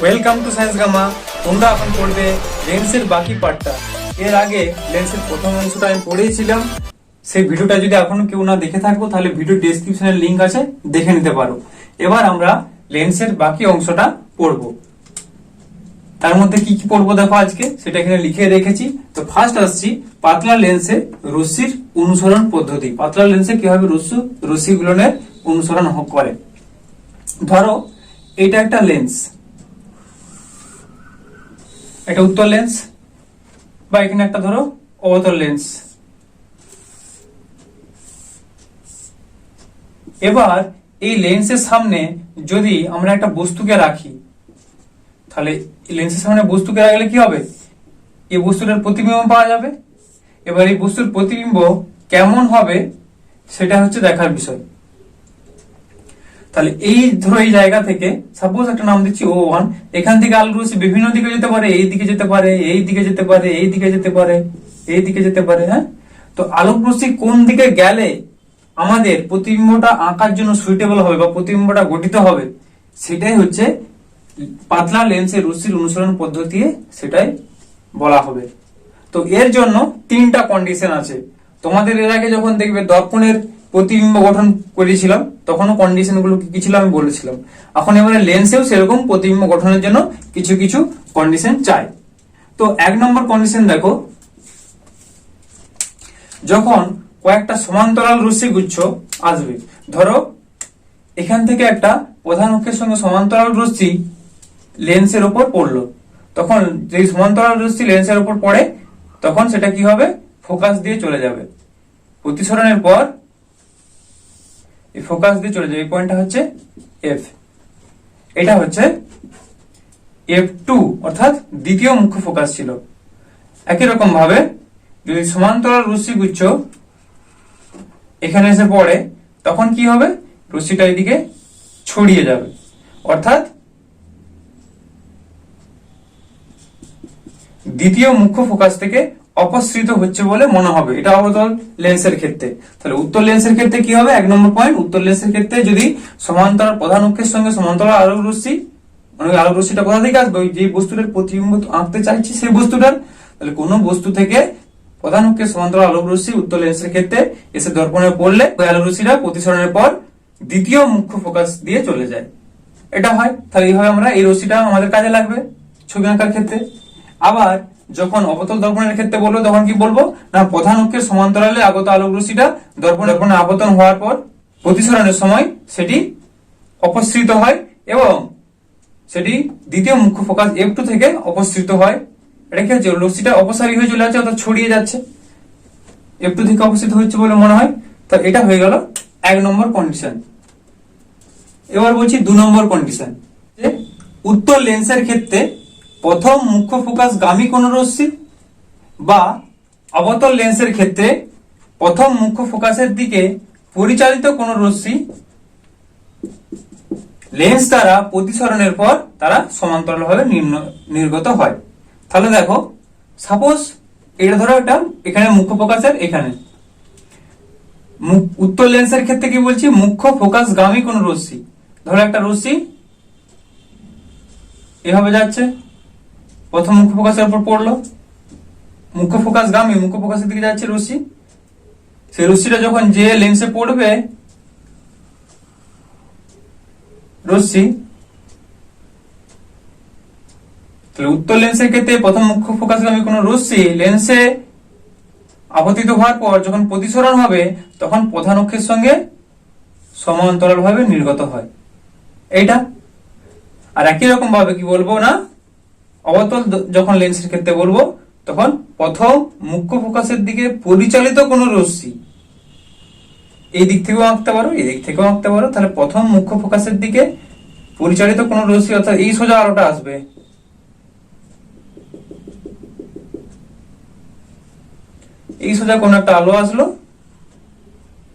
Welcome to science gamma. তোমরা এখন পড়বে লেন্সের বাকি পার্টটা। এর আগে লেন্সের প্রথম অংশটা আমি পড়েছিলাম, সেই ভিডিওটা যদি এখনো কেউ না দেখে থাকবো তাহলে ভিডিও ডেসক্রিপশনে লিংক আছে, দেখে নিতে পারো। এবার আমরা লেন্সের বাকি অংশটা পড়বো। তার মধ্যে কি কি পড়বো দেখো আজকে, সেটা এখানে লিখে রেখেছি। তো ফার্স্ট আসছি পাতলা লেন্সে রশ্মির অনুসরণ পদ্ধতি। পাতলা লেন্সে কিভাবে রশ্মি গুলনের অনুসরণ করে। ধরো এটা একটা লেন্স, এটা উত্তল লেন্স, বা এখানে একটা ধরো অবতল লেন্স। এবার এই লেন্সের সামনে যদি আমরা একটা বস্তুকে রাখি, তাহলে লেন্সের সামনে বস্তুকে রাখলে কি হবে, এই বস্তুটার প্রতিবিম্ব পাওয়া যাবে। এবার এই বস্তুর প্রতিবিম্ব কেমন হবে সেটা হচ্ছে দেখার বিষয়। তাহলে এই ধরো এই জায়গা থেকে সাপোজ একটা নাম দিচ্ছি O1, এখান থেকে আলোক রশ্মি বিভিন্ন দিকে যেতে পারে, এই দিকে যেতে পারে, এই দিকে যেতে পারে, এই দিকে যেতে পারে, এই দিকে যেতে পারে। হ্যাঁ, তো আলোক রশ্মি কোন দিকে গেলে আমাদের প্রতিবিম্বটা আঁকার জন্য সুইটেবল হবে বা প্রতিবিম্বটা গঠিত হবে, সেটাই হচ্ছে পাতলা লেন্সের রশ্মির অনুসরণ পদ্ধতি, সেটাই বলা হবে। তো এর জন্য তিনটা কন্ডিশন আছে। তোমাদের এর আগে যখন দেখবে দর্পণের প্রতিবিম্ব গঠন করেছিলাম তখনও কন্ডিশন গুলো কি ছিল আমি বলেছিলাম। এখন এবারে লেন্সেও সেরকম প্রতিবিম্ব গঠনের জন্য কিছু কিছু কন্ডিশন চাই। তো এক নম্বর কন্ডিশন দেখো, যখন কয়েকটা সমান্তরাল রশ্মি গুচ্ছ আসবে, ধরো এখান থেকে একটা প্রধান অক্ষের সঙ্গে সমান্তরাল রশ্মি লেন্সের উপর পড়লো, তখন যে সমান্তরাল রশ্মি লেন্সের উপর পড়ে তখন সেটা কি হবে, ফোকাস দিয়ে চলে যাবে। প্রতিসরণের পর এই ফোকাস দিয়ে চলে যাবে, এই পয়েন্টটা হচ্ছে F, এটা হচ্ছে F2 অর্থাৎ দ্বিতীয় মুখ্য ফোকাস ছিল। একই রকম ভাবে যদি সমান্তরাল রশ্মি গুচ্ছ এখানে এসে পড়ে তখন কি হবে, রশ্মিটা এদিকে ছড়িয়ে যাবে, অর্থাৎ দ্বিতীয় মুখ্য ফোকাস থেকে অপসৃত হচ্ছে বলে মনে হবে। এটা অবতল লেন্সের ক্ষেত্রে। তাহলে উত্তল লেন্সের ক্ষেত্রে কি হবে, এক নম্বর পয়েন্ট, উত্তল লেন্সের ক্ষেত্রে যদি সমান্তরাল প্রধান অক্ষের সঙ্গে সমান্তরাল আলোক রশ্মি, মানে আলোক রশ্মিটা কোথা থেকে আসবে, ওই যে বস্তুটার প্রতিবিম্ব আঁকতে চাইছি সেই বস্তুটার, তাহলে কোন বস্তু থেকে প্রধান অক্ষের সমান্তরাল আলোক রশ্মি উত্তল লেন্সের ক্ষেত্রে এসে দর্পণে পড়লে ওই আলোক রশ্মিটা প্রতিসরণের পর দ্বিতীয় মুখ্য ফোকাস দিয়ে চলে যায়। এটা হয়। তাহলে এইভাবে আমরা এই রশ্মিটা আমাদের কাজে লাগবে ছবি আঁকার ক্ষেত্রে। আবার যখন অবতল দর্পণের ক্ষেত্রে বলবো তখন কি বলবো না, প্রধান অক্ষের সমান্তরালে আগত আলোক রশ্মিটা দর্পণে আপতন হওয়ার পর প্রতিসরণের সময় সেটি অপসৃত হয় এবং সেটি দ্বিতীয় মুখ্য ফোকাস F2 থেকে অপসৃত হয়। এটা কি হচ্ছে, রশ্মিটা অপসারী হয়ে চলে যাচ্ছে অর্থাৎ ছড়িয়ে যাচ্ছে, F2 থেকে অপসৃত হচ্ছে বলে মনে হয়। তো এটা হয়ে গেল এক নম্বর কন্ডিশন। এবার বলছি দু নম্বর কন্ডিশন, যে উত্তল লেন্সের ক্ষেত্রে প্রথম মুখ্য ফোকাস গামী কোন রশ্মি বা অবতল লেন্সের ক্ষেত্রে প্রথম মুখ্য ফোকাসের দিকে পরিচালিত কোন রশ্মি লেন্স দ্বারা প্রতিসরণের পর তারা সমান্তরালভাবে নির্গত হয়। তাহলে দেখো সাপোজ এটা ধরো এটা এখানে মুখ্য ফোকাসের, এখানে উত্তল লেন্সের ক্ষেত্রে কি বলছি, মুখ্য ফোকাস গামী কোন রশ্মি, ধরো একটা রশ্মি এভাবে যাচ্ছে, প্রথম মুখ্য ফোকাসের উপর পড়লো, মুখ্য ফোকাস গামী, মুখ্য ফোকাসের দিকে যাচ্ছে রশ্মি, সেই রশ্মিটা যখন যে লেন্সে পড়বে রশ্মি, তাহলে উত্তল লেন্সের ক্ষেত্রে প্রথম মুখ্য ফোকাসগামী কোন রশ্মি লেন্সে আপতিত হওয়ার পর যখন প্রতিসরণ হবে তখন প্রধান অক্ষের সঙ্গে সমান্তরাল ভাবে নির্গত হয়। এইটা। আর একই রকম ভাবে কি বলবো না, অবতল যখন লেন্সের ক্ষেত্রে বলবো তখন প্রথম মুখ্য ফোকাসের দিকে পরিচালিত কোন রশ্মি, এই দিক থেকেও আঁকতে পারো, এই দিক থেকেও আঁকতে পারো, তাহলে প্রথম মুখ্য ফোকাসের দিকে পরিচালিত কোন রশ্মি, অর্থাৎ এই সোজা আলোটা আসবে, এই সোজা কোন একটা আলো আসলো,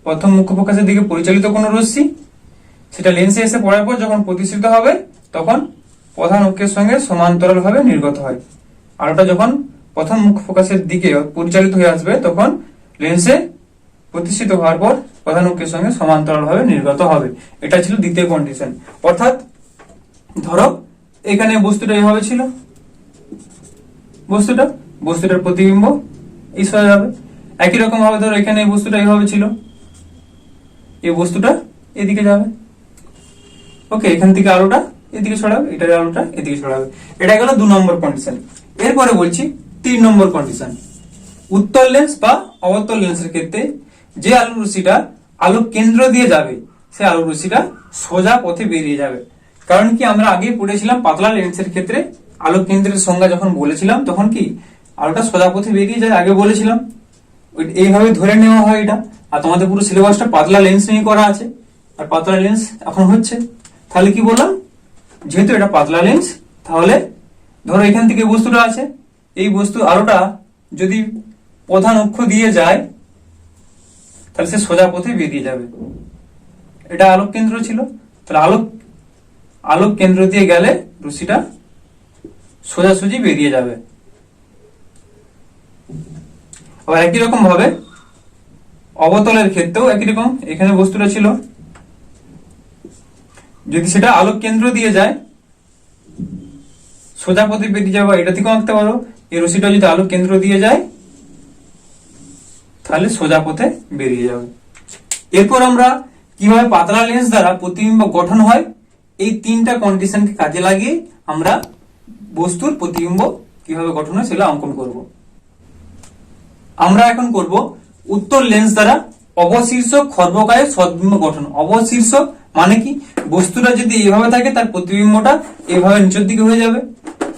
প্রথম মুখ্য ফোকাসের দিকে পরিচালিত কোন রশ্মি, সেটা লেন্সে এসে পড়ার পর যখন প্রতিসৃত হবে তখন প্রধান অক্ষের সঙ্গে সমান্তরাল ভাবে নির্গত হয়। আলোটা যখন প্রথম মুখ্য ফোকাসের দিকে পরিচালিত হয়ে আসবে তখন লেন্সে প্রতিষ্ঠিত হওয়ার পর প্রধান অক্ষের সঙ্গে সমান্তরালভাবে নির্গত হবে। এটা ছিল দ্বিতীয় কন্ডিশন। অর্থাৎ ধরো এখানে বস্তুটা এইভাবে ছিল, বস্তুটার প্রতিবিম্ব এই সোজা যাবে। একই রকম ভাবে ধরো এখানে এই বস্তুটা এইভাবে ছিল, এই বস্তুটা এদিকে যাবে। ওকে, এখান থেকে আলোটা এদিকে ছড়াবে, এটার আলোটা এদিকে ছড়াবে। এটা গেল 2 নম্বর কন্ডিশন। এরপরে বলছি 3 নম্বর কন্ডিশন। উত্তল লেন্স বা অবতল লেন্সের ক্ষেত্রে যে আলোক রশ্মিটা আলোক কেন্দ্র দিয়ে যাবে, সেই আলোক রশ্মিটা সোজা পথে বেরিয়ে যাবে। কারণ কি, আমরা আগে পড়েছিলাম পাতলা লেন্সের ক্ষেত্রে আলোক কেন্দ্রের সংজ্ঞা যখন বলেছিলাম, তখন কি আলোটা সোজা পথে বেরিয়ে যায়, আগে বলেছিলাম। এইভাবে ধরে নেওয়া হয় এটা। আর তোমাদের পুরো সিলেবাসটা পাতলা লেন্স নিয়ে করা আছে, আর পাতলা লেন্স এখন হচ্ছে। তাহলে কি বললাম, যেহেতু এটা পাতলা লেন্স, তাহলে ধরো এখান থেকে বস্তুটা আছে, এই বস্তু আলোটা যদি প্রধান অক্ষ দিয়ে যায়, তাহলে সে সোজা পথে বেরিয়ে যাবে। এটা আলোক কেন্দ্র ছিল, তাহলে আলোক কেন্দ্র দিয়ে গেলে রশ্মিটা সোজাসুজি বেরিয়ে যাবে। আবার একই রকম ভাবে অবতলের ক্ষেত্রেও একই রকম, এখানে বস্তুটা ছিল, যদি সেটা আলোক কেন্দ্র দিয়ে যায় সোজা পথে বেরিয়ে যাবে। এটা থেকেও আঁকতে পারো, এই রশ্মিটা যদি আলোক কেন্দ্র দিয়ে যায় তাহলে সোজা পথে বেরিয়ে যাবে। এরপর আমরা কিভাবে পাতলা লেন্স দ্বারা প্রতিবিম্ব গঠন হয়, এই 3টা কন্ডিশনকে কাজে লাগিয়ে আমরা বস্তুর প্রতিবিম্ব কিভাবে গঠন হয় সেটা অঙ্কন করব। আমরা এখন করব উত্তল লেন্স দ্বারা অবশীর্ষক খর্বকায় সদ্বিম্ব গঠন। অবশীর্ষক মানে কি, বস্তুটা যদি এইভাবে থাকে তার প্রতিবিম্বটা এইভাবে নিচের দিকে হয়ে যাবে।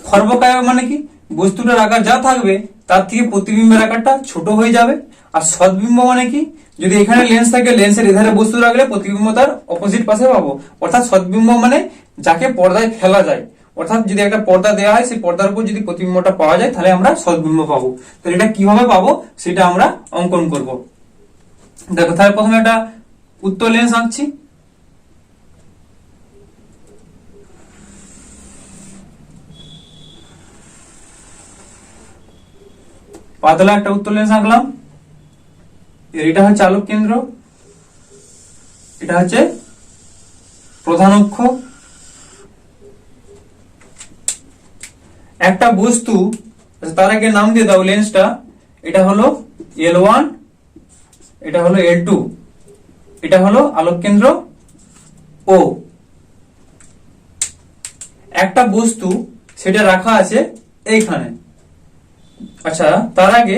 খর্বকায় মানে কি, বস্তুটার আকার যা থাকবে তার থেকে প্রতিবিম্বের আকারটা ছোট হয়ে যাবে। আর সদ্বিম্ব মানে কি, যদি এখানে লেন্স থাকে, লেন্সের এধারে বস্তু রাখলে প্রতিবিম্ব তার অপোজিট পাশে পাবো। অর্থাৎ সদ্বিম্ব মানে যাকে পর্দায় ফেলা যায়, অর্থাৎ যদি একটা পর্দা দেওয়া হয়, সেই পর্দার উপর যদি প্রতিবিম্বটা পাওয়া যায় তাহলে আমরা সদ্বিম্ব পাবো। তো এটা কিভাবে পাবো সেটা আমরা অঙ্কন করব। দেখো, তাহলে প্রথমে একটা উত্তল লেন্স আঁকছি। পাতলা একটা উত্তল লেন্স আঁকলাম। এটা হচ্ছে আলোক কেন্দ্র, এটা হচ্ছে প্রধান অক্ষ। একটা বস্তু, তার আগে নাম দিয়ে দাও লেন্সটা। এটা হলো L1, এটা হলো L2, এটা হলো আলোক কেন্দ্র O। একটা বস্তু সেটা রাখা আছে এইখানে। আচ্ছা, তার আগে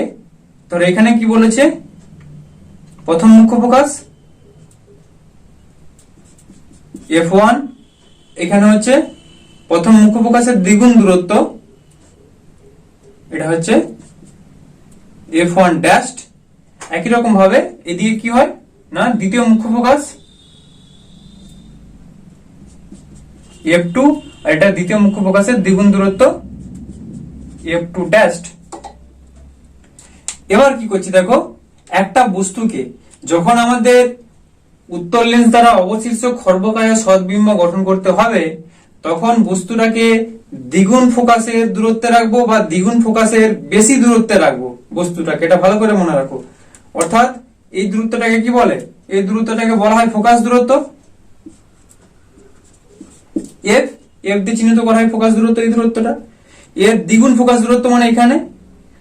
ধর এখানে কি বলেছে, প্রথম মুখ্য ফোকাস F1, এখানে হচ্ছে প্রথম মুখ্য ফোকাসের দ্বিগুণ দূরত্ব, এটা হচ্ছে F1 ড্যাশ। একই রকম ভাবে এদিকে কি হয় না, দ্বিতীয় মুখ্য ফোকাস F2, আর এটা দ্বিতীয় মুখ্য ফোকাসের দ্বিগুণ দূরত্ব F2 ড্যাশ। এবার কি করছি দেখো, একটা বস্তুকে যখন আমাদের উত্তল লেন্স দ্বারা অবশীর্ষক খর্বকায় সদ্বিম্ব গঠন করতে হবে, তখন বস্তুটাকে দ্বিগুণ ফোকাসের দূরত্বে রাখবো বা দ্বিগুণ ফোকাসের বেশি দূরত্বে রাখবো বস্তুটাকে। এটা ভালো করে মনে রাখো। অর্থাৎ এই দূরত্বটাকে কি বলে, এই দূরত্বটাকে বলা হয় ফোকাস দূরত্ব। এফ দিয়ে চিহ্নিত করা হয় ফোকাস দূরত্ব, এই দূরত্বটা। এর দ্বিগুণ ফোকাস দূরত্ব মানে এখানে,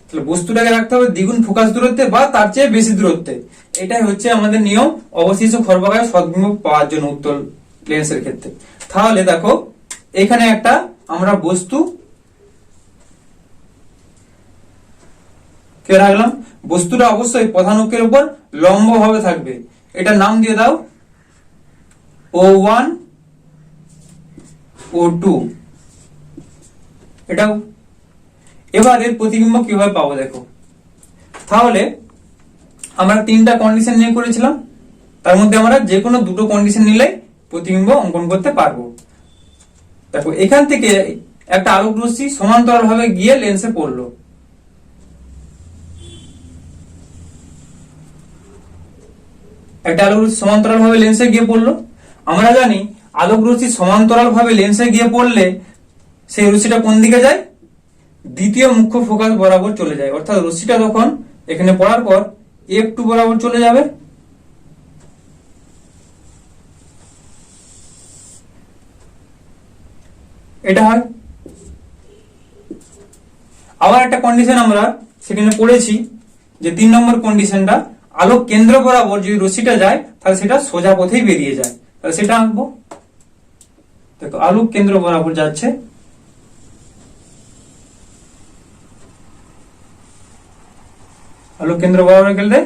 তাহলে বস্তুটাকে রাখতে হবে দ্বিগুণ ফোকাস দূরত্বে বা তার চেয়ে বেশি দূরত্বে। এটাই হচ্ছে আমাদের নিয়ম অবশিষ্ট খর্বকায় সদ্বিম্ব পাওয়ার জন্য উত্তল লেন্সের ক্ষেত্রে। তাহলে দেখো, এখানে একটা আমরা বস্তু কে রাখলাম। বস্তুটা অবশ্যই প্রধান অক্ষের উপর লম্ব ভাবে থাকবে। এটা নাম দিয়ে দাও O1, O2। এটাও। এবার এর প্রতিবিম্ব কিভাবে পাবো দেখো। তাহলে আমরা 3টা কন্ডিশন নিয়ে করেছিলাম, তার মধ্যে আমরা যে কোনো 2টো কন্ডিশন নিলে প্রতিবিম্ব অঙ্কন করতে পারবো। দেখো, এখান থেকে একটা আলোক রশ্মি সমান্তরাল ভাবে গিয়ে লেন্সে পড়লো। একটা আলোক রশ্মি সমান্তরাল ভাবে লেন্সে গিয়ে পড়লো। আমরা জানি আলোক রশ্মি সমান্তরাল ভাবে লেন্সে গিয়ে পড়লে সেই রশ্মিটা কোন দিকে যায়, দ্বিতীয় মুখ্য ফোকাস বরাবর চলে যায়। অর্থাৎ রশ্মিটা তখন এখানে পড়ার পর F2 বরাবর চলে যাবে। এটা হয়। আবার একটা কন্ডিশন আমরা সেখানে পড়েছি যে 3 নম্বর কন্ডিশনটা, আলোক কেন্দ্র বরাবর যদি রশ্মিটা যায় তাহলে সেটা সোজা পথেই বেরিয়ে যায়। তাহলে সেটা আঁকবো। দেখো আলোক কেন্দ্র বরাবর যাচ্ছে, আলোক কেন্দ্র বরাবর গেলে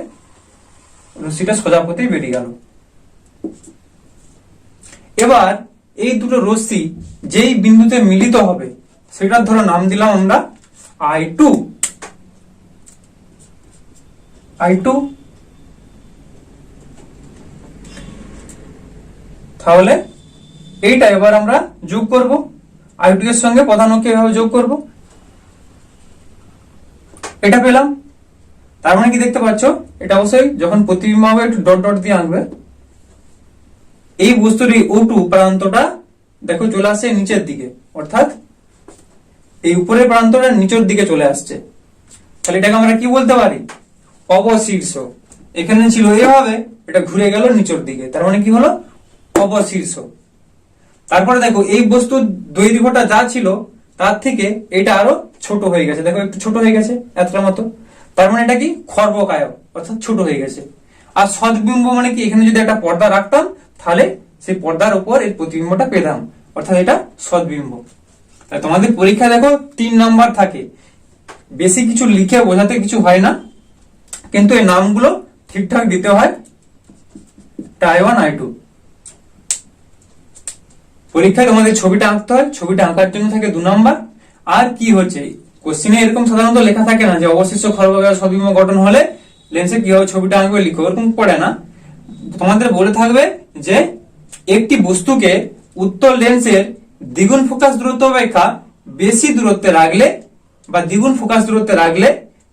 রশ্মিটা সোজা পথেই বেরিয়ে গেল। এবার এই দুটো রশ্মি যেই বিন্দুতে মিলিত হবে সেটার ধরো নাম দিলাম আমরা I2। তাহলে এইটা এবার আমরা যোগ করব, I2 এর সঙ্গে প্রধান অক্ষে এভাবে যোগ করব। এটা পেলাম। তার মানে কি দেখতে পাচ্ছ, এটা অবশ্যই যখন প্রতিবিম্ব হবে একটু ডট ডট দিয়ে আঁকবে। এই বস্তুর এই O2 প্রান্তটা দেখো চলে আসছে নিচের দিকে, অর্থাৎ এই উপরের প্রান্তটা নিচের দিকে চলে আসছে। তাহলে এটাকে আমরা কি বলতে পারি, অবশীর্ষ। এখানে ছিল এভাবে, এটা ঘুরে গেল নিচের দিকে, তার মানে কি হলো অবশীর্ষ। তারপরে দেখো এই বস্তুর দৈর্ঘ্যটা যা ছিল তার থেকে এটা আরো ছোট হয়ে গেছে, দেখো একটু ছোট হয়ে গেছে এতটা মতো। তার মানে এটা কি খর্বকায়, অর্থাৎ ছোট হয়ে গেছে। আর সদ্বিম্ব মানে কি, এখানে যদি একটা পর্দা রাখতাম তাহলে সেই পর্দার উপর এই প্রতিবিম্বটা পেতাম, অর্থাৎ এটা সদ্বিম্ব। তাহলে তোমাদের পরীক্ষা দেখো 3 নাম্বার থাকে, বেশি কিছু লিখে বোঝাতে কিছু হয় না, কিন্তু এই নামগুলো ঠিকঠাক দিতে হয়। I1 I2 পরীক্ষায় তোমাদের ছবিটা আঁকতে হয়, ছবিটা আঁকার জন্য থাকে 2 নাম্বার। আর কি হচ্ছে, কোশ্চেনে এরকম সাধারণত লেখা থাকে না যে অবশিষ্ট খর্বকায় সদ্বিম্ব গঠন হলে লেন্সে কিভাবে ছবিটা আঁকবে লিখো, এরকম পড়ে না। তোমাদের বলে থাকবে যে একটি বস্তুকে উত্তল লেন্সের দ্বিগুণ ফোকাস দূরত্ব অপেক্ষা বেশি দূরত্বে রাখলে বা দ্বিগুণ ফোকাস দূরত্বে রাখলে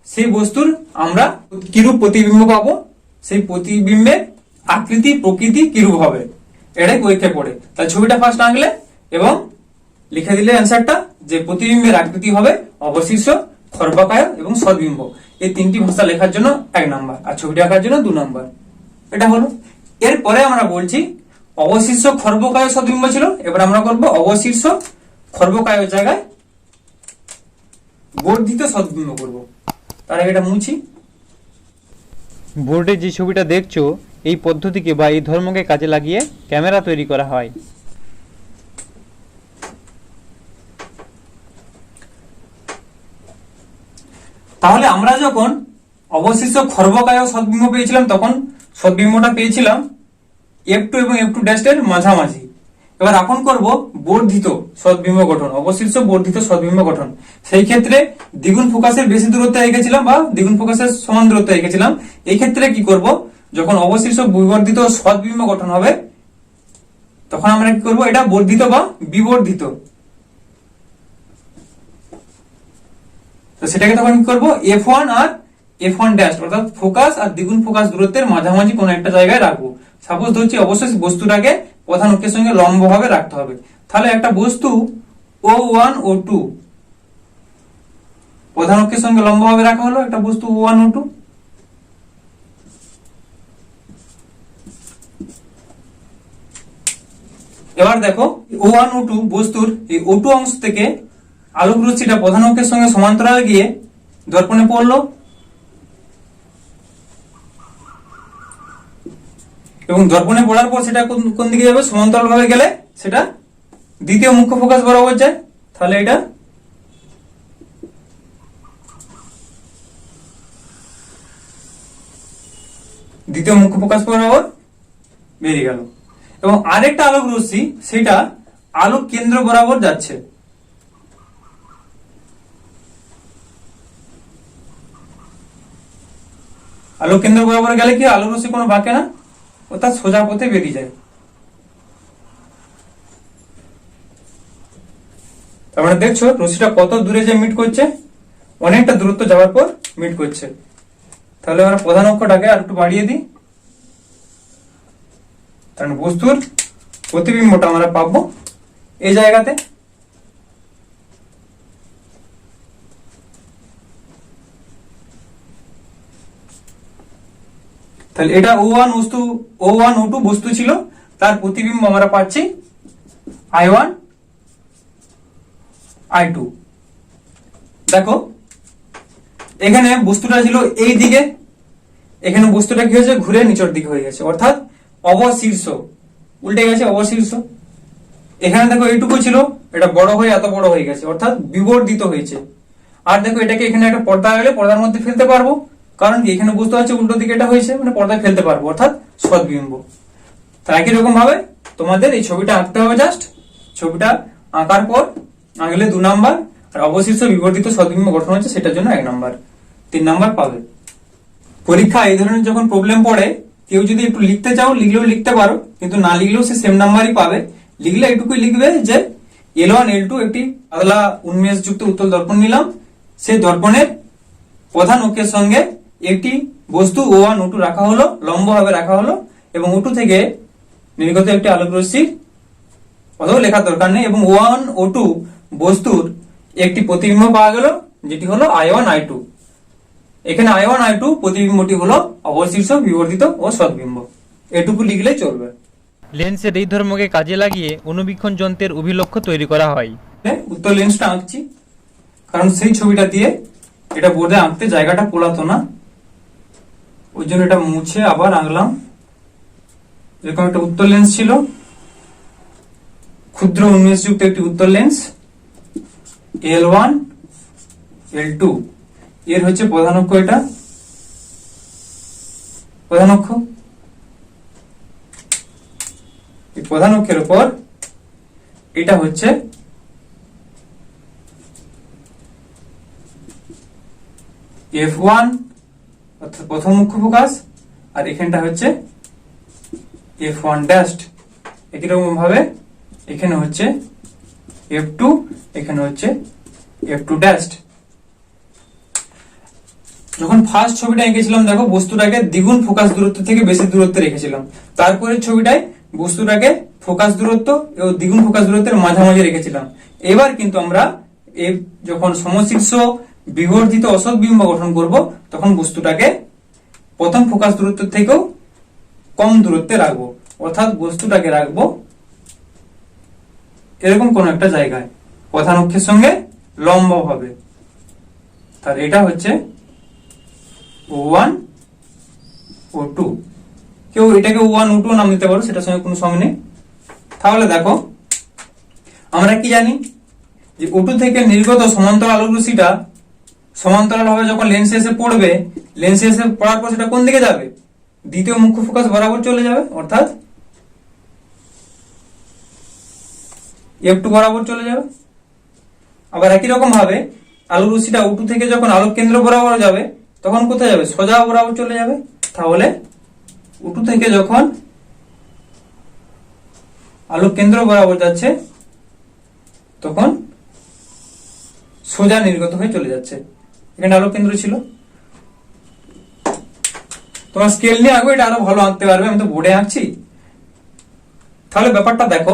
সেই বস্তুর আমরা কিরূপ প্রতিবিম্ব পাবো, সেই প্রতিবিম্বের আকৃতি প্রকৃতি কিরূপ হবে, এটাই পরীক্ষায় পড়ে। তাহলে ছবিটা ফার্স্ট আঁকলে এবং লিখে দিলে অ্যান্সারটা যে প্রতিবিম্বের আকৃতি হবে অবশিষ্ট, খর্বকায় এবং সদ্বিম্ব। এই 3টি ভাষা লেখার জন্য 1 নাম্বার, আর ছবিটা আঁকার জন্য 2 নাম্বার। এটা হলো। এরপরে আমরা বলছি অবশিষ্ট খর্বকায় সদ্বিম্ব ছিল, এবার আমরা করব অবশিষ্ট খর্বকায় জায়গায় বর্ধিত সদ্বিম্ব করব। তার আগে এটা মুছি। বোর্ডে যে ছবিটা দেখছো এই পদ্ধতিকে বা এই ধর্মকে কাজে লাগিয়ে ক্যামেরা তৈরি করা হয়। তাহলে আমরা যখন অবশিষ্ট খর্বকায় সদ্বিম্ব পেয়েছিলাম তখন সদ্বিম্বটা পেয়েছিলাম F2 এবং F2' এর মাঝামাঝি। এবার এখন করব বর্ধিত সদ্বিম্ব গঠন, অবশিষ্ট বর্ধিত সদ্বিম্ব গঠন। সেই ক্ষেত্রে দ্বিগুণ ফোকাসের বেশি দূরত্বে রেখেছিলাম বা দ্বিগুণ ফোকাসের সমান দূরত্বে রেখেছিলাম। এই ক্ষেত্রে কি করব, যখন অবশিষ্ট বিবর্ধিত সদ্বিম্ব গঠন হবে তখন আমরা কি করব, এটা বর্ধিত বা বিবর্ধিত। তো সেটাকে তখন কি করব, F1 আর F1' অর্থাৎ ফোকাস আর দ্বিগুণ ফোকাস দূরত্বের মাঝামাঝি কোন একটা জায়গায় রাখবো। সাপোজ ধরছি অবশ্যই বস্তুটাকে প্রধান অক্ষের সঙ্গে লম্বভাবে রাখতে হবে। তাহলে একটা বস্তু O1 O2 প্রধান অক্ষের সঙ্গে লম্বভাবে রাখা হলো, একটা বস্তু O1 O2। এবার দেখো O1 O2 বস্তুর এই O2 অংশ থেকে আলোক রশ্মিটা প্রধান অক্ষের সঙ্গে সমান্তরাল গিয়ে দর্পণে পড়লো এবং দর্পণে পড়ার পর সেটা কোন দিকে যাবে, সমান্তরাল ভাবে গেলে সেটা দ্বিতীয় মুখ্য ফোকাস বরাবর যায়। তাহলে এটা দ্বিতীয় মুখ্য ফোকাস বরাবর বেরিয়ে গেল। এবং আরেকটা আলোক রশ্মি সেটা আলোক কেন্দ্র বরাবর যাচ্ছে। আলোক কেন্দ্র বরাবর গেলে কি আলোক রশ্মি কোনো বাঁকে না, অর্থাৎ সোজা পথে বেরিয়ে যায়। তার মানে দেখছো রশ্মিটা কত দূরে যে মিট করছে, অনেকটা দূরত্ব যাওয়ার পর মিট করছে। তাহলে আমরা প্রধান অক্ষটাকে আর একটু বাড়িয়ে দিই, কারণ বস্তুর প্রতিবিম্বটা আমরা পাবো এই জায়গাতে। তাহলে এটা O1 O2 বস্তু ছিল, তার প্রতিবিম্ব আমরা পাচ্ছি I1 I2। দেখো এখানে বস্তুটা ছিল এই দিকে, এখানে বস্তুটা কি হয়েছে ঘুরে নিচের দিকে হয়ে গেছে, অর্থাৎ অবশীর্ষ উল্টে গেছে, অবশীর্ষ। এখানে দেখো এইটুকু ছিল, এটা বড় হয়ে এত বড় হয়ে গেছে, অর্থাৎ বিবর্ধিত হয়েছে। আর দেখো এটাকে এখানে একটা পর্দা গেলে পর্দার মধ্যে ফেলতে পারবো, কারণ কি এখানে বুঝতে পারছি উল্টো দিকে এটা হয়েছে, মানে পর্দায় ফেলতে পারবো, অর্থাৎ সদ্বিম্ব। তাই একই রকম ভাবে তোমাদের এই ছবিটা আঁকতে হবে। জাস্ট ছবিটা আঁকার পর আঁকলে 2 নাম্বার, আর অবশিষ্ট বিবর্ধিত সদ্বিম্ব গঠন হচ্ছে সেটার জন্য 1 নাম্বার, 3 নাম্বার পাবে। পরীক্ষা এই ধরনের যখন প্রবলেম পড়ে, কেউ যদি একটু লিখতে চাও লিখলেও লিখতে পারো, কিন্তু না লিখলেও সে সেম নাম্বারই পাবে। লিখলে এটুকুই লিখবে যে L1 L2 একটি পাতলা উন্মেষযুক্ত উত্তল দর্পণ নিলাম, সেই দর্পণের প্রধান অক্ষের সঙ্গে একটি বস্তু O1 O2 রাখা হলো, লম্বভাবে রাখা হলো, এবং O2 থেকে নির্গত একটি আলোক রশ্মি, অথবা লেখার দরকার নেই, এবং O1 O2 বস্তুর একটি প্রতিবিম্ব পাওয়া গেল, যেটি হলো I1 I2। এখানে I1 I2 প্রতিবিম্বটি হলো অবশীর্ষ, বিবর্ধিত ও সদ্বিম্ব। এটুকু লিখলে চলবে। লেন্সের এই ধর্মকে কাজে লাগিয়ে অনুবীক্ষণ যন্ত্রের অভিলক্ষ্য তৈরি করা হয়। উত্তর লেন্সটা আঁকছি, কারণ সেই ছবিটা দিয়ে এটা বোর্ডে আঁকতে জায়গাটা পোলাতো না, ওই জন্য এটা মুছে আবার আঁকলাম। এরকম একটা উত্তর লেন্স ছিল, ক্ষুদ্র উন্মেষযুক্ত একটি উত্তর লেন্স L1 L2। এর হচ্ছে প্রধান অক্ষ, এটা প্রধান অক্ষ। এই প্রধান অক্ষের উপর এটা হচ্ছে F1 অর্থাৎ প্রথম মুখ্য ফোকাস, আর এখানটা হচ্ছে F1 ড্যাশড। একই রকম ভাবে এখানে হচ্ছে F2, এখানে হচ্ছে F2 ড্যাশড। যখন ফার্স্ট ছবিটা এঁকেছিলাম দেখো বস্তুটাকে দ্বিগুণ ফোকাস দূরত্ব থেকে বেশি দূরত্বে রেখেছিলাম, তারপরে ছবিটায় বস্তুটাকে ফোকাস দূরত্ব এবং দ্বিগুণ ফোকাস দূরত্বের মাঝামাঝি রেখেছিলাম। এবার কিন্তু আমরা যখন সমশীর্ষ বিবর্ধিত অসৎ বিম্ব গঠন করব, তখন বস্তুটাকে প্রথম ফোকাস দূরত্ব থেকেও কম দূরত্বে রাখবো, অর্থাৎ বস্তুটাকে রাখবো এরকম কোন একটা জায়গায় প্রধান অক্ষের সঙ্গে লম্ব হবে। তাহলে এটা হচ্ছে O1 O2। কেউ এটাকে O1 O2 নাম দিতে পারো, সেটার সঙ্গে কোনো সঙ্গে নেই। তাহলে দেখো আমরা কি জানি যে O2 থেকে নির্গত সমান্তরাল আলোক রশ্মিটা সমান্তরাল ভাবে যখন লেন্সে এসে পড়বে, লেন্সে এসে পড়ার পর সেটা কোন দিকে যাবে? দ্বিতীয় মুখ্য ফোকাস বরাবর চলে যাবে, অর্থাৎ F2 বরাবর চলে যাবে। আবার একই রকম ভাবে আলোক রশ্মিটা O2 থেকে যখন আলোক কেন্দ্র বরাবর যাবে, তখন কোথায় যাবে? সোজা বরাবর চলে যাবে। তাহলে O2 থেকে যখন আলোক কেন্দ্র বরাবর যাচ্ছে, তখন সোজা নির্গত হয়ে চলে যাচ্ছে। এখানে আলোক কেন্দ্র ছিল। তোমার স্কেল নিয়ে আগে এটা আরো ভালো আঁকতে পারবে, আমি তো বোর্ডে আঁকছি। তাহলে ব্যাপারটা দেখো,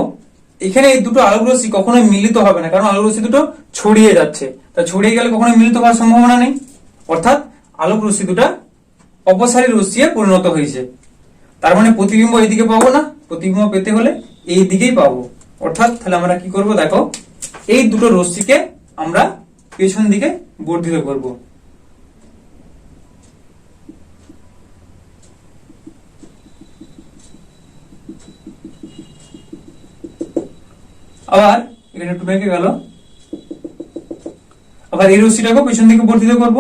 এখানে এই দুটো আলোক রশ্মি কখনোই মিলিত হবে না, কারণ আলোক রশ্মি দুটো ছড়িয়ে যাচ্ছে। তা ছড়িয়ে গেলে কখনোই মিলিত হওয়ার সম্ভাবনা নেই, অর্থাৎ আলোক রশ্মি দুটা অপসারী রশ্মি পরিণত হয়েছে। তার মানে প্রতিবিম্ব এইদিকে পাবো না, প্রতিবিম্ব পেতে হলে এই দিকেই পাবো। অর্থাৎ তাহলে আমরা কি করব দেখো, এই দুটো রশ্মিকে আমরা পেছন দিকে বর্ধিত করব। আবার এখানে একটু বেঁকে গেল, আবার এই রশ্মিটাকে পেছন দিকে বর্ধিত করব।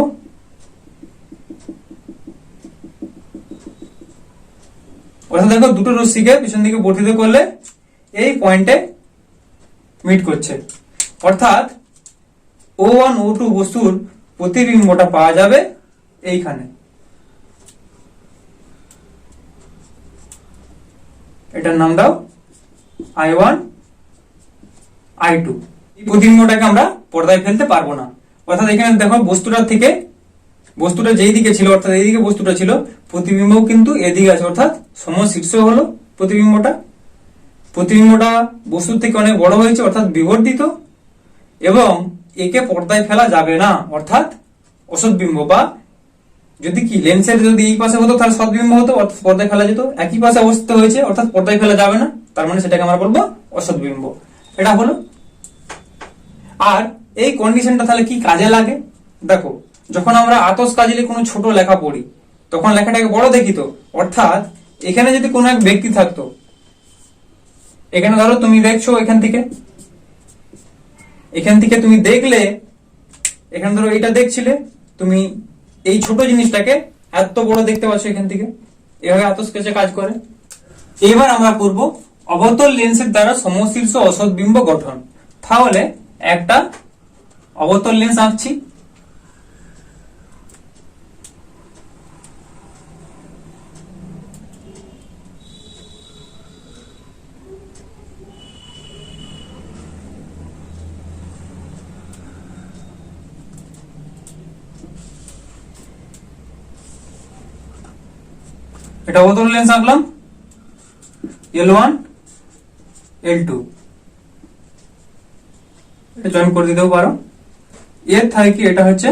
অর্থাৎ দেখো দুটো রশ্মিকে পেছন দিকে বর্ধিত করলে এই পয়েন্টে মিট করছে, অর্থাৎ O1 O2 বস্তুর প্রতিবিম্বটা পাওয়া যাবে এইখানে। এটার নাম দাও I1 I2। এই প্রতিবিম্বটাকে আমরা পর্দায় ফেলতে পারবো না, অর্থাৎ এখানে দেখো বস্তুটা যেই দিকে ছিল, অর্থাৎ এইদিকে বস্তুটা ছিল, প্রতিবিম্ব কিন্তু এদিকে আছে, অর্থাৎ সমশীর্ষ হলো প্রতিবিম্বটা। প্রতিবিম্বটা বস্তুর থেকে অনেক বড় হয়েছে, অর্থাৎ বিবর্ধিত, এবং একে পর্দায় ফেলা যাবে না, অর্থাৎ অসৎবিম্ব। বা যদি কি লেন্সের যদি এই পাশে হতো তাহলে সৎবিম্ব হতো, অর্থাৎ পর্দায় ফেলা যেত। একই পাশে অবস্থিত হয়েছে, অর্থাৎ পর্দায় ফেলা যাবে না, তার মানে সেটাকে আমরা বলবো অসৎবিম্ব। এটা হলো। আর এই কন্ডিশনটা তাহলে কি কাজে লাগে দেখো, যখন আমরা আতশকাজিলে কোনো ছোট লেখা পড়ি তখন লেখাটাকে বড় দেখি তো। অর্থাৎ এখানে যদি কোনো এক ব্যক্তি থাকতো, এখানে ধরো তুমি দেখছো এখান থেকে তুমি দেখলে, এখানে ধরো এটা দেখছিলে, তুমি এই ছোট জিনিসটাকে এত বড় দেখতে পাচ্ছ এখান থেকে। এভাবে আতশকাচে কাজ করে। এবার আমরা করব অবতল লেন্সের দ্বারা সমশীর্ষ অসৎবিম্ব গঠন। তাহলে একটা অবতল লেন্স আঁকছি। এটা অবতল লেন্স আঁকলাম, L1 L2 এটা জয়েন করে দিতেও পারো। এর থেকে এটা হচ্ছে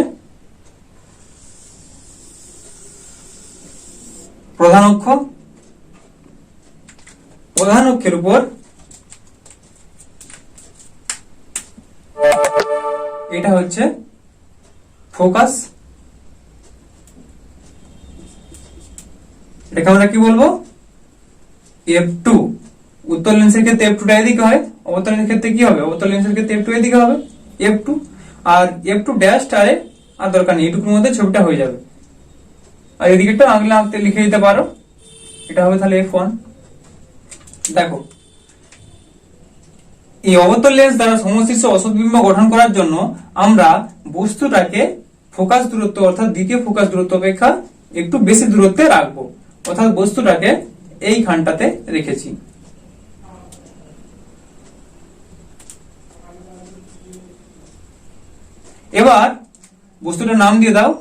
প্রধান অক্ষ, প্রধান অক্ষের উপর এটা হচ্ছে ফোকাস। এটাকে আমরা কি বলবো? F2। উত্তল লেন্সের ক্ষেত্রে F2 টা এদিকে হয়, অবতল লেন্সের ক্ষেত্রে কি হবে? অবতল লেন্সের ক্ষেত্রে F2 এদিকে হবে, F2। আর F2 ড্যাশটারে আর দরকার নেই, এটুকুর মধ্যে ছবিটা হয়ে যাবে। আর এদিকেটা আঁকতে লিখে দিতে পারো, এটা হবে তাহলে F1। দেখো, এই অবতল লেন্স দ্বারা সমশীর্ষ অসৎবিম্ব গঠন করার জন্য আমরা বস্তুটাকে ফোকাস দূরত্ব অর্থাৎ দ্বিতীয় ফোকাস দূরত্ব অপেক্ষা একটু বেশি দূরত্বে রাখবো। অর্থাৎ বস্তুটাকে এইখানটাতে রেখেছি। এবার বস্তুটার নাম দিয়ে দাও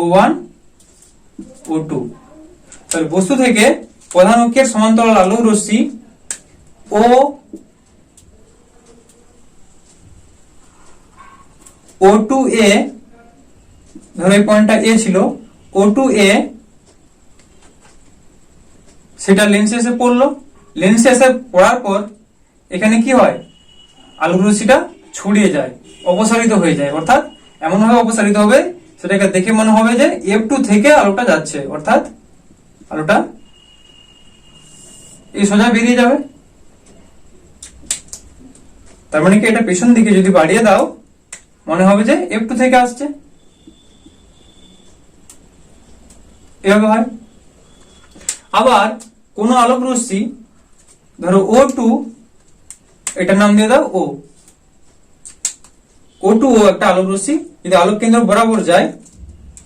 O1 O2। তাহলে বস্তু থেকে প্রধান অক্ষের সমান্তরাল আলোক রশ্মি O2A, ধরো এই পয়েন্টটা A ছিল, O2A সেটা লেন্সে এসে পড়লো। লেন্সে এসে পড়ার পর এখানে কি হয়? আলোক রশ্মিটা ছড়িয়ে যায়, অপসারিত হয়ে যায়। অর্থাৎ এমন ভাবে অপসারিত হবে সেটাকে দেখে মনে হবে যে F2 থেকে আলোটা যাচ্ছে, অর্থাৎ আলোটা এই সোজা বেরিয়ে যাবে। তার মানে কি এটা পেছন দিকে যদি বাড়িয়ে দাও মনে হবে যে F2 থেকে আসছে, এভাবে হয়। আবার কোন আলোক রশ্মি ধরো O2, এটার নাম দিয়ে দাও O2 একটা আলোক রশ্মি যদি আলোক কেন্দ্র বরাবর যায়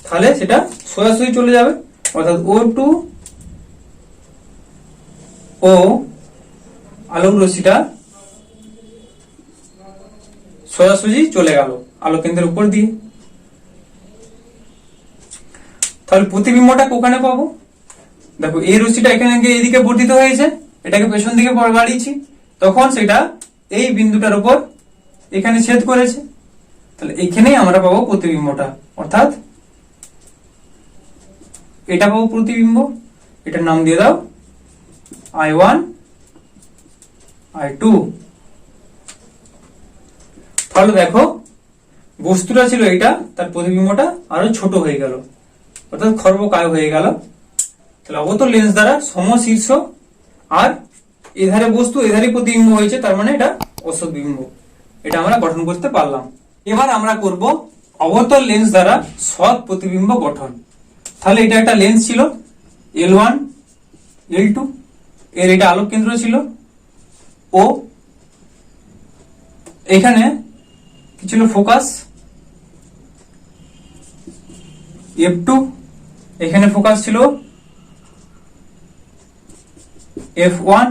তাহলে সেটা সোজাসুজি চলে যাবে। অর্থাৎ O2 ও আলোক রশ্মিটা সোজাসুজি চলে গেল আলোক কেন্দ্রের উপর দিয়ে। তাহলে প্রতিবিম্বটা ওখানে পাবো। দেখো এই রশ্মিটা এখানে গিয়ে এদিকে বর্ধিত হয়েছে, এটাকে পেছন দিকে বাড়িয়েছি, তখন সেটা এই বিন্দুটার উপর এখানে ছেদ করেছে। তাহলে এখানেই আমরা পাবো প্রতিবিম্বটা। অর্থাৎ এটা পাবো প্রতিবিম্ব। এটার নাম দিয়ে দাও I1 I2। তাহলে দেখো বস্তুটা ছিল এটা, তার প্রতিবিম্বটা আরো ছোট হয়ে গেল, অর্থাৎ খর্বকায় হয়ে গেল। তাহলে অবতল লেন্স দ্বারা সমশীর্ষ, আর এধারে বস্তু এধারে প্রতিবিম্ব হয়েছে, তার মানে এটা অসৎ বিম্ব। এটা আমরা গঠন করতে পারলাম। এবার আমরা করব অবতল লেন্স দ্বারা সৎ প্রতিবিম্ব গঠন। তাহলে এটা একটা লেন্স ছিল L1 L2, এর এটা আলোক কেন্দ্র ছিল O, এখানে কি ছিল? ফোকাস F2, এখানে ফোকাস ছিল F1।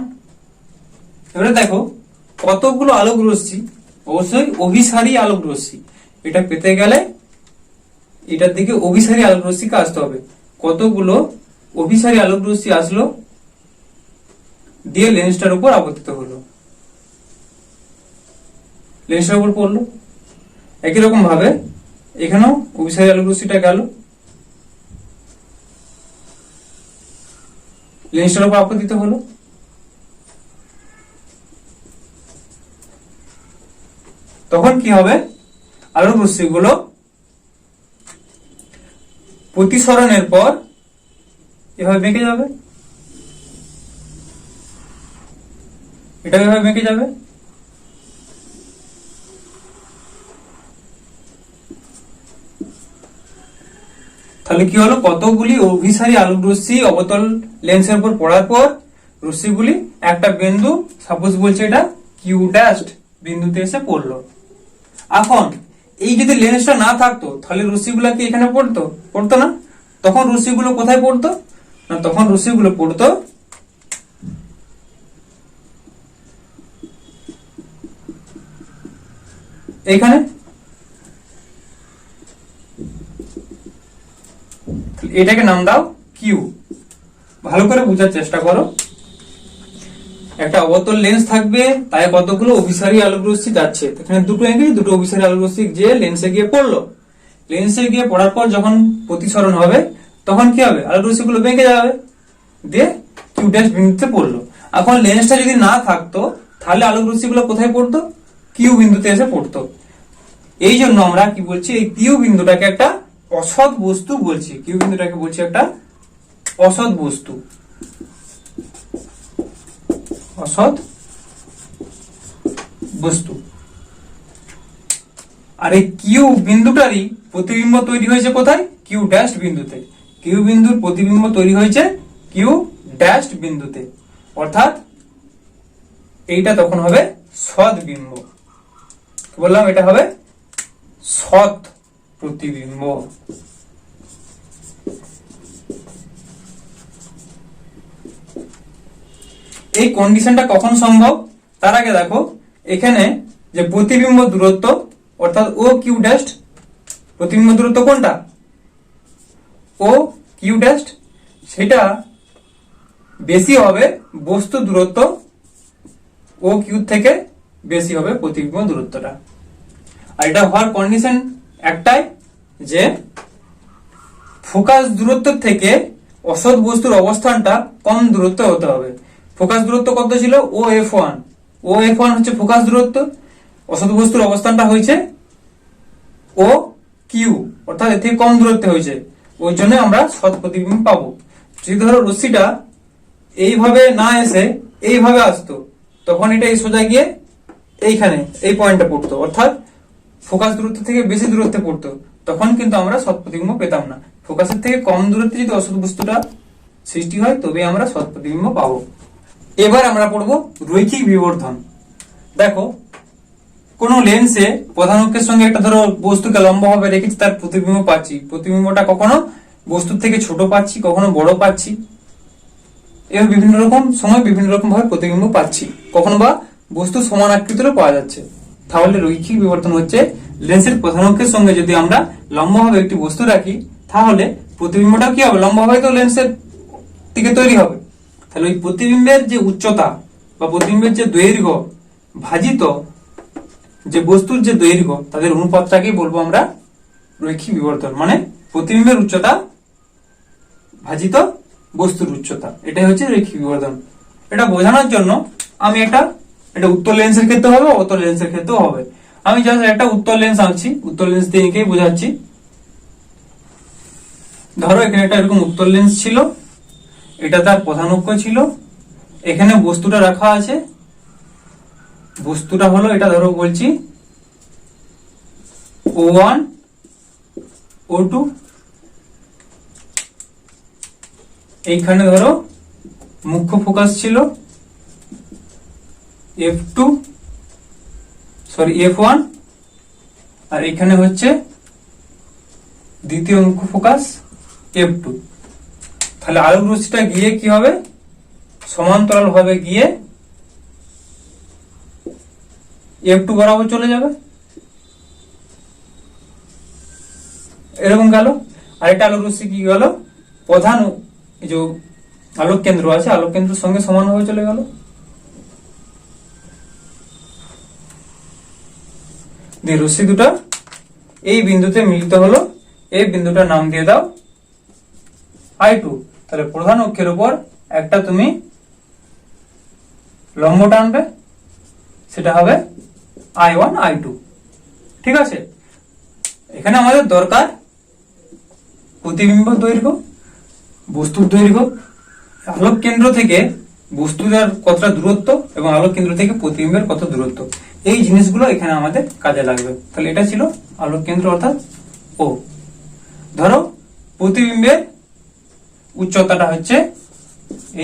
এবারে দেখো কতগুলো আলোক রশ্মি, অবশ্যই অভিসারী আলোক রশ্মি, এটা পেতে গেলে এটার দিকে অভিসারী আলোক রশ্মিকে আসতে হবে। কতগুলো অভিসারী আলোক রশ্মি আসলো, দিয়ে লেন্সটার উপর আপতিত হলো, লেন্সটার উপর পড়লো। একই রকম ভাবে এখানেও অভিসারী আলোক রশ্মিটা গেল, লেন্সটার উপর আপতিত হলো। তখন কি হবে? আলোক রশ্মিগুলো প্রতিসরণের পর এভাবে বেঁকে যাবে, এটা এভাবে বেঁকে যাবে। তাহলে কি হলো, কতগুলি অভিসারী আলোক রশ্মি অবতল লেন্সের উপর পড়ার পর রশ্মিগুলি একটা বিন্দু, সাপোজ বলছে এটা কিউ ড্যাশ বিন্দুতে এসে পড়লো। এখন এই যদি লেন্সটা না থাকতো তাহলে রশ্মিগুলো কি এখানে পড়তো? পড়তো না। তখন রশ্মিগুলো কোথায় পড়তো? না, তখন রশ্মিগুলো পড়তো এইখানে। এটাকে নাম দাও কিউ। ভালো করে বোঝার চেষ্টা করো। একটা অবতল লেন্স থাকবে, তাই কতগুলো অভিসারী আলোক রশ্মি যাচ্ছে, এখানে দুটো এঁকে দুটো অভিসারী আলোক রশ্মি যে লেন্সে গিয়ে পড়লো। লেন্সে গিয়ে পড়ার পর যখন প্রতিসরণ হবে তখন কি হবে, আলোক রশ্মিগুলো বেঁকে যাবে, দিয়ে কিউ ড্যাশ বিন্দুতে পড়লো। এখন লেন্সটা যদি না থাকতো তাহলে আলোক রশ্মিগুলো কোথায় পড়তো? কিউ বিন্দুতে এসে পড়তো। এই জন্য আমরা কি বলছি, এই কিউ বিন্দুটাকে একটা অসৎ বস্তু বলছি। কিউ বিন্দুটাকে বলছি একটা অসৎ বস্তু, অসৎ বস্তু। আর এই কিউ বিন্দুটারই প্রতিবিম্ব তৈরি হয়েছে কোথায়? কিউ ড্যাশ বিন্দুতে। কিউ বিন্দুর প্রতিবিম্ব তৈরি হয়েছে কিউ ড্যাশ বিন্দুতে, অর্থাৎ এইটা তখন হবে সৎ বিম্ব। বললাম এটা হবে সৎ প্রতিবিম্ব। এই কন্ডিশনটা কখন সম্ভব? তার আগে দেখো এখানে যে প্রতিবিম্ব দূরত্ব অর্থাৎ ও কিউ ড্যাশ, প্রতিবিম্ব দূরত্ব কোনটা? ও কিউ ড্যাশ, সেটা বেশি হবে বস্তু দূরত্ব ও কিউ থেকে বেশি হবে প্রতিবিম্ব দূরত্বটা। আর এটা হওয়ার কন্ডিশন একটাই, যে ফোকাস দূরত্ব থেকে অসৎ বস্তুর অবস্থানটা কম দূরত্ব হতে হবে। ফোকাস দূরত্ব কত ছিল? ও এফ ওয়ান। ও এফ ওয়ান হচ্ছে ফোকাস দূরত্ব, অসৎ বস্তুর অবস্থানটা হয়েছে ও কিউ, অর্থাৎ এর থেকে কম দূরত্বে হয়েছে, ওই জন্য আমরা সৎ প্রতিবিম্ব পাবো। যদি ধরো রশ্মিটা এইভাবে না এসে এইভাবে আসতো, তখন এটা এই সোজা গিয়ে এইখানে এই পয়েন্টে পড়তো, অর্থাৎ ফোকাস দূরত্ব থেকে বেশি দূরত্বে পড়তো, তখন কিন্তু আমরা সৎ প্রতিবিম্ব পেতাম না। ফোকাসের থেকে কম দূরত্বে যদি অসৎ বস্তুটা সৃষ্টি হয় তবে আমরা সৎ প্রতিবিম্ব পাবো। এবার আমরা পড়বো রৈখিক বিবর্ধন। দেখো কোন লেন্সে প্রধান অক্ষের সঙ্গে একটা ধরো বস্তুকে লম্বভাবে রেখেছি, তার প্রতিবিম্ব পাচ্ছি। প্রতিবিম্বটা কখনো বস্তুর থেকে ছোট পাচ্ছি, কখনো বড় পাচ্ছি, এবার বিভিন্ন রকম সময় বিভিন্ন রকম ভাবে প্রতিবিম্ব পাচ্ছি, কখনো বা বস্তু সমান আকৃতিরও পাওয়া যাচ্ছে। তাহলে রৈখিক বিবর্তন হচ্ছে লেন্সের প্রধান অক্ষের সঙ্গে যদি আমরা লম্বভাবে একটি বস্তু রাখি, তাহলে প্রতিবিম্বটা কি হবে? লম্বভাবে তো লেন্সের দিকে তৈরি হবে। তাহলে ওই প্রতিবিম্বের যে উচ্চতা বা প্রতিবিম্বের যে দৈর্ঘ্য ভাজিত যে বস্তুর যে দৈর্ঘ্য, তাদের অনুপাতটাকে বলবো আমরা রৈখিক বিবর্তন। মানে প্রতিবিম্বের উচ্চতা ভাজিত বস্তুর উচ্চতা, এটাই হচ্ছে রৈখিক বিবর্তন। এটা বোঝানোর জন্য আমি এটা উত্তর লেন্সের ক্ষেত্রে হবে, অবতল লেন্সের ক্ষেত্রেও হবে। আমি জাস্ট একটা উত্তর লেন্স আঁকছি, উত্তর লেন্স দিয়ে এঁকে বোঝাচ্ছি। ধরো এখানে একটা এরকম উত্তর লেন্স ছিল, এটা তার প্রধান অক্ষ ছিল, এখানে বস্তুটা রাখা আছে। বস্তুটা হলো এটা, ধরো বলছি O1 O2, এইখানে ধরো মুখ্য ফোকাস ছিল F1, আর এখানে হচ্ছে দ্বিতীয় মুখ্য ফোকাস F2। তাহলে আলোক রশ্মিটা গিয়ে কি হবে? সমান্তরাল ভাবে গিয়ে F2 বরাবর চলে যাবে, এরকম গেল। আর এটা আলোক রশ্মি কি গেল? প্রধান যে আলোক কেন্দ্র আছে, আলোক কেন্দ্রের সঙ্গে সমানভাবে চলে গেল। দিয়ে রশ্মি দুটা এই বিন্দুতে মিলিত হলো, এই বিন্দুটার নাম দিয়ে দাও I2। তাহলে প্রধান অক্ষের উপর একটা তুমি লম্ব টানবে, সেটা হবে I1 I2। ঠিক আছে, এখানে আমাদের দরকার প্রতিবিম্ব দৈর্ঘ্য, বস্তুর দৈর্ঘ্য, আলোক কেন্দ্র থেকে বস্তুর কতটা দূরত্ব এবং আলোক কেন্দ্র থেকে প্রতিবিম্বের কত দূরত্ব, এই জিনিসগুলো এখানে আমাদের কাজে লাগবে। তাহলে এটা ছিল আলোক কেন্দ্র অর্থাৎ ও। ধরো প্রতিবিম্বের উচ্চতাটা হচ্ছে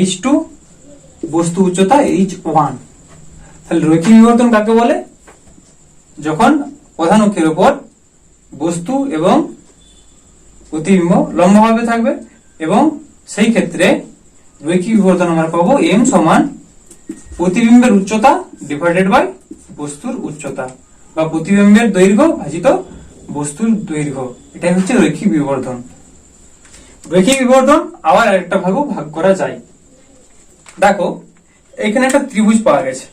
h2, বস্তু উচ্চতা h1। তাহলে রৈখিক বিবর্তন কাকে বলে? যখন প্রধান অক্ষের উপর বস্তু এবং প্রতিবিম্ব লম্বভাবে থাকবে এবং সেই ক্ষেত্রে রৈখিক বিবর্তন আমরা পাবো m সমান প্রতিবিম্বের উচ্চতা ডিভাইডেড বাই বস্তুর উচ্চতা, বা প্রতিবিম্বের দৈর্ঘ্য ভাজিত বস্তুর দৈর্ঘ্য। এটাই হচ্ছে রৈখিক বিবর্তন। রৈখিক বিবর্তন আবার আরেকটা ভাগ করা যায়। দেখো এখানে একটা ত্রিভুজ পাওয়া গেছে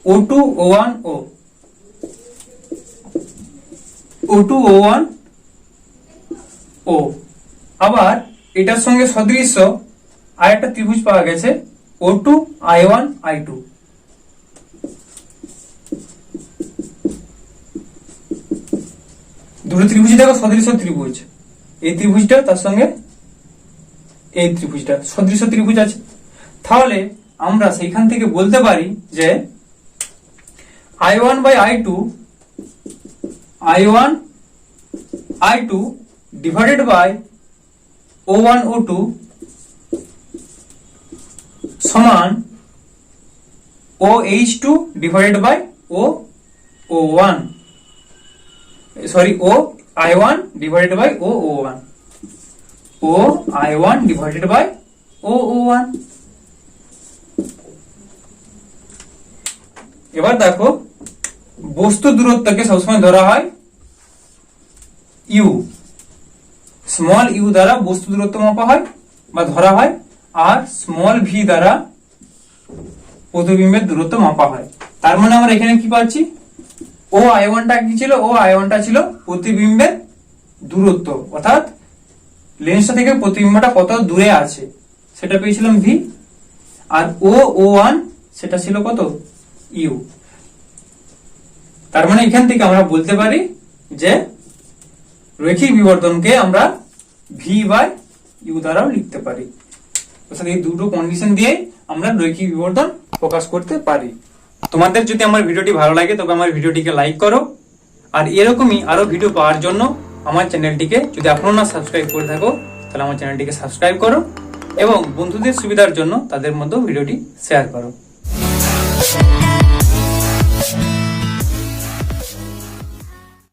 O2 O1 O, O2 O1 O। আবার এটার সঙ্গে সদৃশ্য আর একটা ত্রিভুজ পাওয়া গেছে O2 I1 I2। দুটো ত্রিভুজ দেখো সদৃশ্য ত্রিভুজ, এই ত্রিভুজটা তার সঙ্গে এই ত্রিভুজটা সদৃশ্য ত্রিভুজ আছে। তাহলে আমরা সেইখান থেকে বলতে পারি যে I1 by I2 divided by O1 O2 সমান OH2 divided by O1, sorry OI1 divided by OO1, OI1 divided by OO1। এবার দেখো বস্তু দূরত্বকে সবসময় ধরা হয় ইউ, স্মল ইউ দ্বারা বস্তু দূরত্ব মাপা হয় বা ধরা হয়, আর স্মল ভি দ্বারা প্রতিবিম্বের দূরত্ব মাপা হয়। তার মানে আমরা এখানে কি পাচ্ছি, OI1টা কি ছিল? OI1টা ছিল প্রতিবিম্বের দূরত্ব, অর্থাৎ লেন্সটা থেকে প্রতিবিম্বটা কত দূরে আছে সেটা পেয়েছিলাম ভি, আর OO1 সেটা ছিল কত? ইউ। তার মানে এখান থেকে আমরা বলতে পারি যে রৈখিক বিবর্তনকে আমরা ভি বাই ইউ দ্বারাও লিখতে পারি। অর্থাৎ এই দুটো কন্ডিশন দিয়ে আমরা রৈখিক বিবর্তন প্রকাশ করতে পারি। তোমাদের যদি আমার ভিডিওটি ভালো লাগে তবে আমার ভিডিওটিকে লাইক করো, আর এরকমই আরো ভিডিও পাওয়ার জন্য আমার চ্যানেলটিকে যদি এখনো না সাবস্ক্রাইব করে থাকো তাহলে আমার চ্যানেলটিকে সাবস্ক্রাইব করো এবং বন্ধুদের সুবিধার জন্য তাদের মধ্যে ভিডিওটি শেয়ার করো।